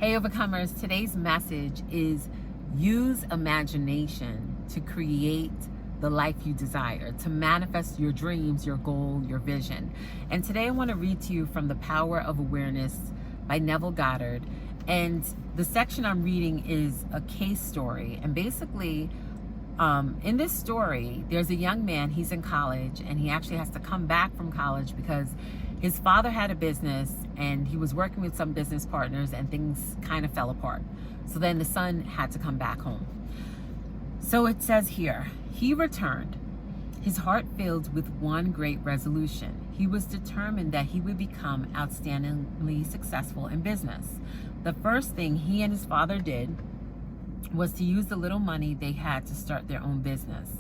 Hey Overcomers, today's message is use imagination to create the life you desire, to manifest your dreams, your goal, your vision. And today I want to read to you from The Power of Awareness by Neville Goddard. And the section I'm reading is a case story. And basically, in this story, there's a young man, he's in college, and he actually has to come back from college because his father had a business and he was working with some business partners and things kind of fell apart. So then the son had to come back home. So it says here, he returned, his heart filled with one great resolution. He was determined that he would become outstandingly successful in business. The first thing he and his father did was to use the little money they had to start their own business.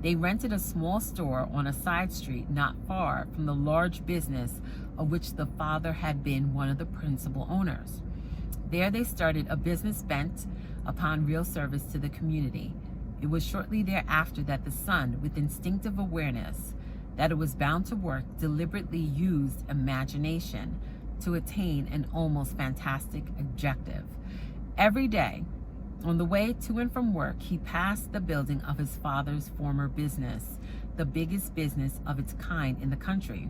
They rented a small store on a side street not far from the large business of which the father had been one of the principal owners. There they started a business bent upon real service to the community. It was shortly thereafter that the son, with instinctive awareness that it was bound to work, deliberately used imagination to attain an almost fantastic objective. Every day, on the way to and from work, he passed the building of his father's former business, the biggest business of its kind in the country.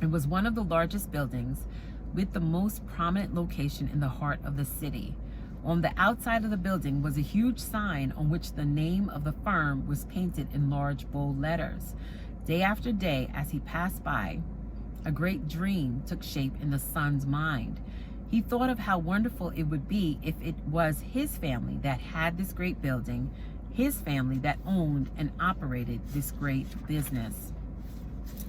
It was one of the largest buildings with the most prominent location in the heart of the city. On the outside of the building was a huge sign on which the name of the firm was painted in large, bold letters. Day after day, as he passed by, a great dream took shape in the son's mind. He thought of how wonderful it would be if it was his family that had this great building, his family that owned and operated this great business.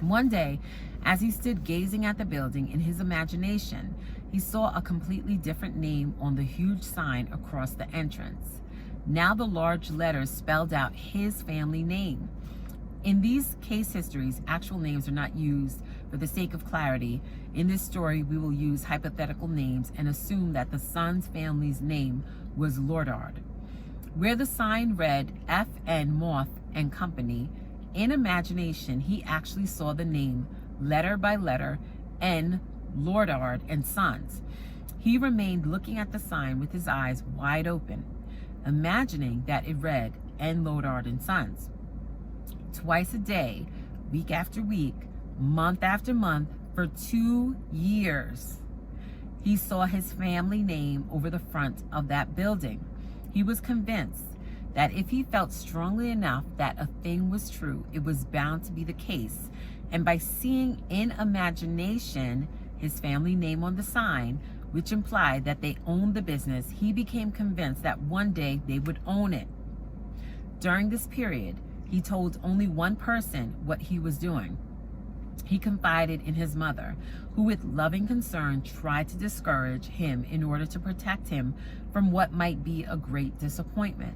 One day, as he stood gazing at the building in his imagination, he saw a completely different name on the huge sign across the entrance. Now the large letters spelled out his family name. In these case histories, actual names are not used for the sake of clarity. In this story, we will use hypothetical names and assume that the son's family's name was Lordard. Where the sign read F.N. Moth and Company, in imagination, he actually saw the name, letter by letter, N. Lordard and Sons. He remained looking at the sign with his eyes wide open, imagining that it read N. Lordard and Sons. Twice a day, week after week, month after month, for 2 years, he saw his family name over the front of that building. He was convinced that if he felt strongly enough that a thing was true, it was bound to be the case. And by seeing in imagination his family name on the sign, which implied that they owned the business, he became convinced that one day they would own it. During this period, he told only one person what he was doing. He confided in his mother, who with loving concern tried to discourage him in order to protect him from what might be a great disappointment.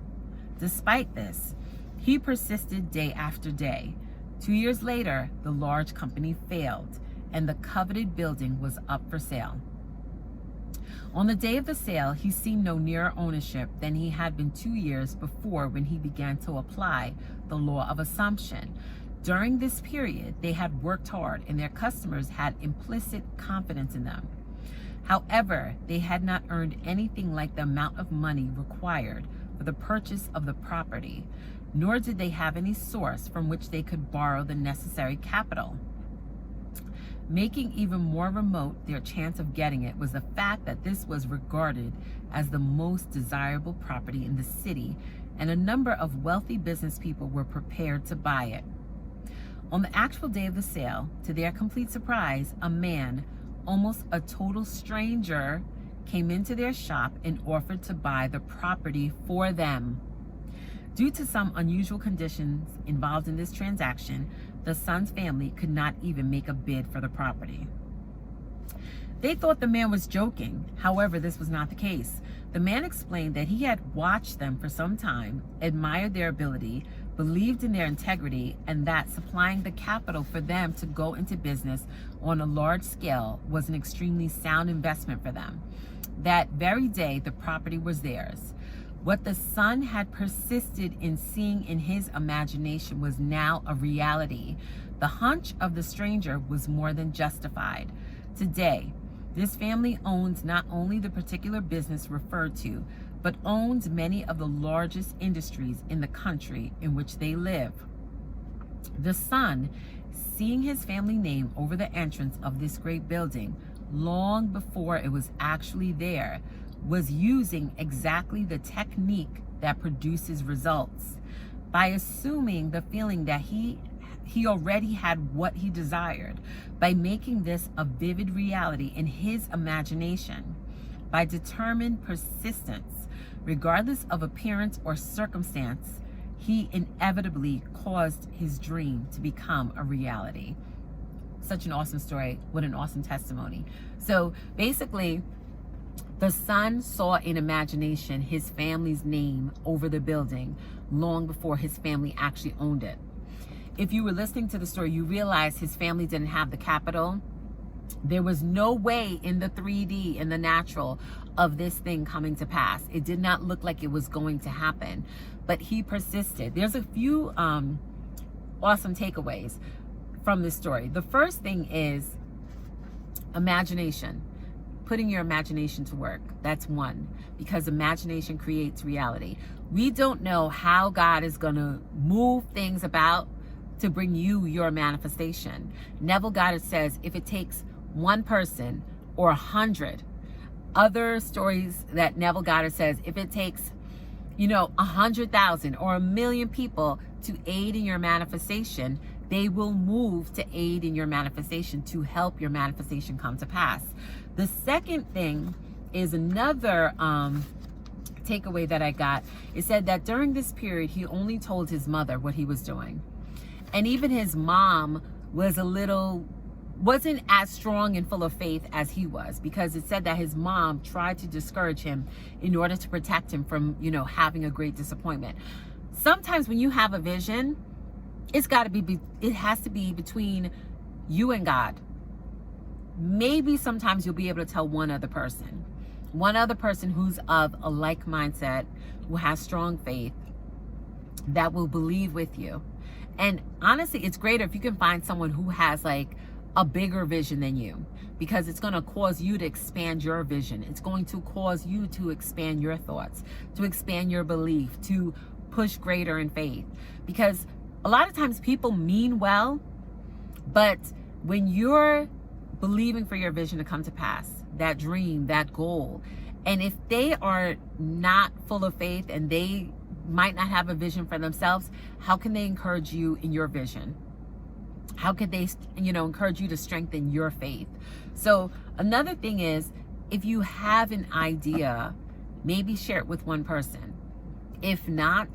Despite this, he persisted day after day. 2 years later, the large company failed, and the coveted building was up for sale. On the day of the sale, he seemed no nearer ownership than he had been 2 years before when he began to apply the law of assumption. During this period, they had worked hard and their customers had implicit confidence in them. However, they had not earned anything like the amount of money required for the purchase of the property, nor did they have any source from which they could borrow the necessary capital. Making even more remote their chance of getting it was the fact that this was regarded as the most desirable property in the city, and a number of wealthy business people were prepared to buy it. On the actual day of the sale, to their complete surprise, a man, almost a total stranger, came into their shop and offered to buy the property for them. Due to some unusual conditions involved in this transaction, the son's family could not even make a bid for the property. They thought the man was joking. However, this was not the case. The man explained that he had watched them for some time, admired their ability, believed in their integrity, and that supplying the capital for them to go into business on a large scale was an extremely sound investment for them. That very day, the property was theirs. What the son had persisted in seeing in his imagination was now a reality. The hunch of the stranger was more than justified. Today, This family owns not only the particular business referred to, but owns many of the largest industries in the country in which they live. The son, seeing his family name over the entrance of this great building, long before it was actually there, was using exactly the technique that produces results. By assuming the feeling that he already had what he desired, by making this a vivid reality in his imagination, by determined persistence, regardless of appearance or circumstance, he inevitably caused his dream to become a reality. Such an awesome story. What an awesome testimony. So basically, the son saw in imagination his family's name over the building long before his family actually owned it. If you were listening to the story, you realize his family didn't have the capital. There was no way in the 3D, in the natural, of this thing coming to pass. It did not look like it was going to happen, but he persisted. There's a few awesome takeaways from this story. The first thing is imagination. Putting your imagination to work. That's one, because imagination creates reality. We don't know how God is going to move things about to bring you your manifestation. Neville Goddard says, if it takes one person or 100, other stories that Neville Goddard says, if it takes 100,000 or 1,000,000 people to aid in your manifestation, they will move to aid in your manifestation, to help your manifestation come to pass. The second thing is another takeaway that I got. It said that during this period, he only told his mother what he was doing. And even his mom wasn't as strong and full of faith as he was, because it said that his mom tried to discourage him in order to protect him from, having a great disappointment. Sometimes when you have a vision, it has to be between you and God. Maybe sometimes you'll be able to tell one other person who's of a like mindset, who has strong faith, that will believe with you. And honestly, it's greater if you can find someone who has like a bigger vision than you, because it's going to cause you to expand your vision. It's going to cause you to expand your thoughts, to expand your belief, to push greater in faith. Because a lot of times people mean well, but when you're believing for your vision to come to pass, that dream, that goal, and if they are not full of faith and they might not have a vision for themselves, how can they encourage you in your vision? How could they, encourage you to strengthen your faith? So another thing is, if you have an idea, maybe share it with one person. If not,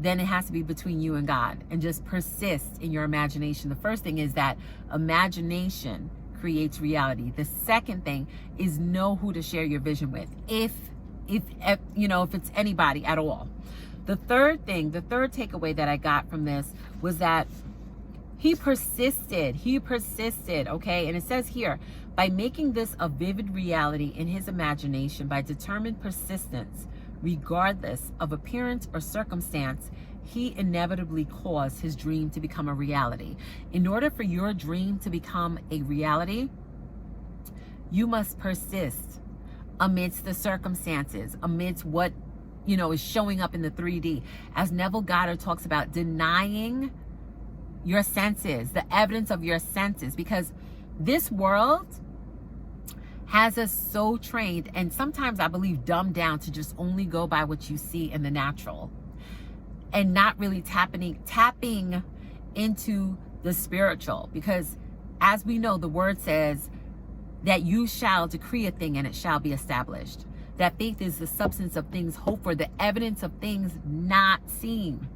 then it has to be between you and God, and just persist in your imagination. The first thing is that imagination creates reality. The second thing is know who to share your vision with, if it's anybody at all. The third takeaway that I got from this was that he persisted, okay? And it says here, by making this a vivid reality in his imagination, by determined persistence, regardless of appearance or circumstance, he inevitably caused his dream to become a reality. In order for your dream to become a reality, you must persist amidst the circumstances, amidst what, is showing up in the 3D. As Neville Goddard talks about, denying your senses, the evidence of your senses, because this world has us so trained, and sometimes I believe dumbed down, to just only go by what you see in the natural, and not really tapping into the spiritual. Because as we know, the word says that you shall decree a thing and it shall be established. That faith is the substance of things hoped for, the evidence of things not seen.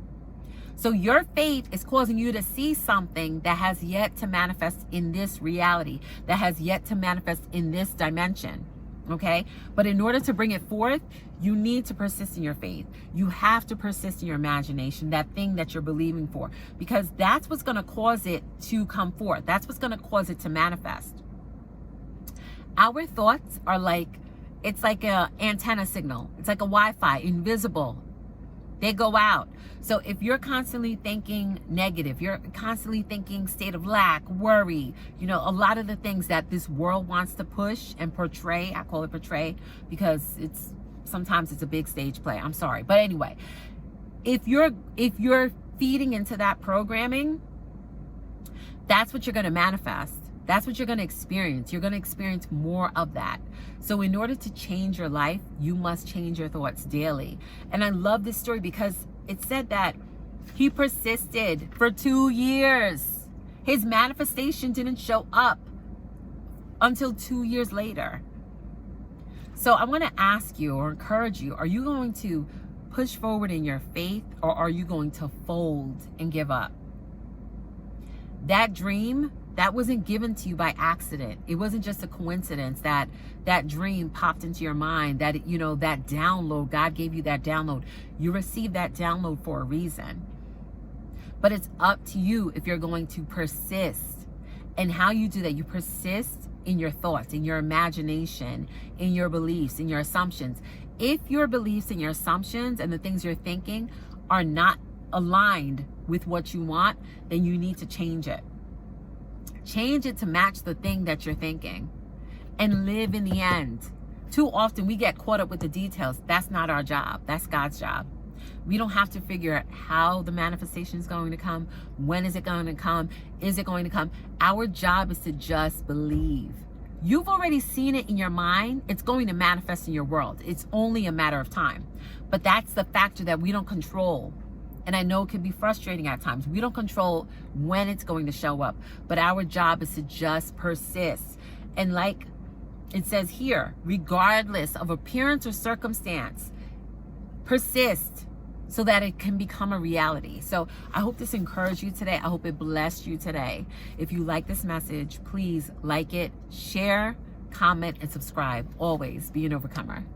So your faith is causing you to see something that has yet to manifest in this reality, that has yet to manifest in this dimension. Okay? But in order to bring it forth, you need to persist in your faith. You have to persist in your imagination, that thing that you're believing for, because that's what's going to cause it to come forth. That's what's going to cause it to manifest. Our thoughts are it's like an antenna signal. It's like a Wi-Fi, invisible. They go out. So if you're constantly thinking negative, you're constantly thinking state of lack, worry, a lot of the things that this world wants to push and portray, I call it portray because sometimes it's a big stage play. I'm sorry. But anyway, if you're feeding into that programming, that's what you're going to manifest. That's what you're going to experience. You're going to experience more of that. So in order to change your life, you must change your thoughts daily. And I love this story because it said that he persisted for 2 years. His manifestation didn't show up until 2 years later. So I want to ask you or encourage you, are you going to push forward in your faith, or are you going to fold and give up? That dream, that wasn't given to you by accident. It wasn't just a coincidence that that dream popped into your mind, that, that download, God gave you that download. You received that download for a reason. But it's up to you if you're going to persist. And how you do that, you persist in your thoughts, in your imagination, in your beliefs, in your assumptions. If your beliefs and your assumptions and the things you're thinking are not aligned with what you want, then you need to change it. Change it to match the thing that you're thinking and live in the end. Too often we get caught up with the details. That's not our job. That's God's job. We don't have to figure out how the manifestation is going to come. When is it going to come? Is it going to come? Our job is to just believe. You've already seen it in your mind. It's going to manifest in your world. It's only a matter of time. But that's the factor that we don't control. And I know it can be frustrating at times. We don't control when it's going to show up. But our job is to just persist. And like it says here, regardless of appearance or circumstance, persist so that it can become a reality. So I hope this encouraged you today. I hope it blessed you today. If you like this message, please like it, share, comment, and subscribe. Always be an overcomer.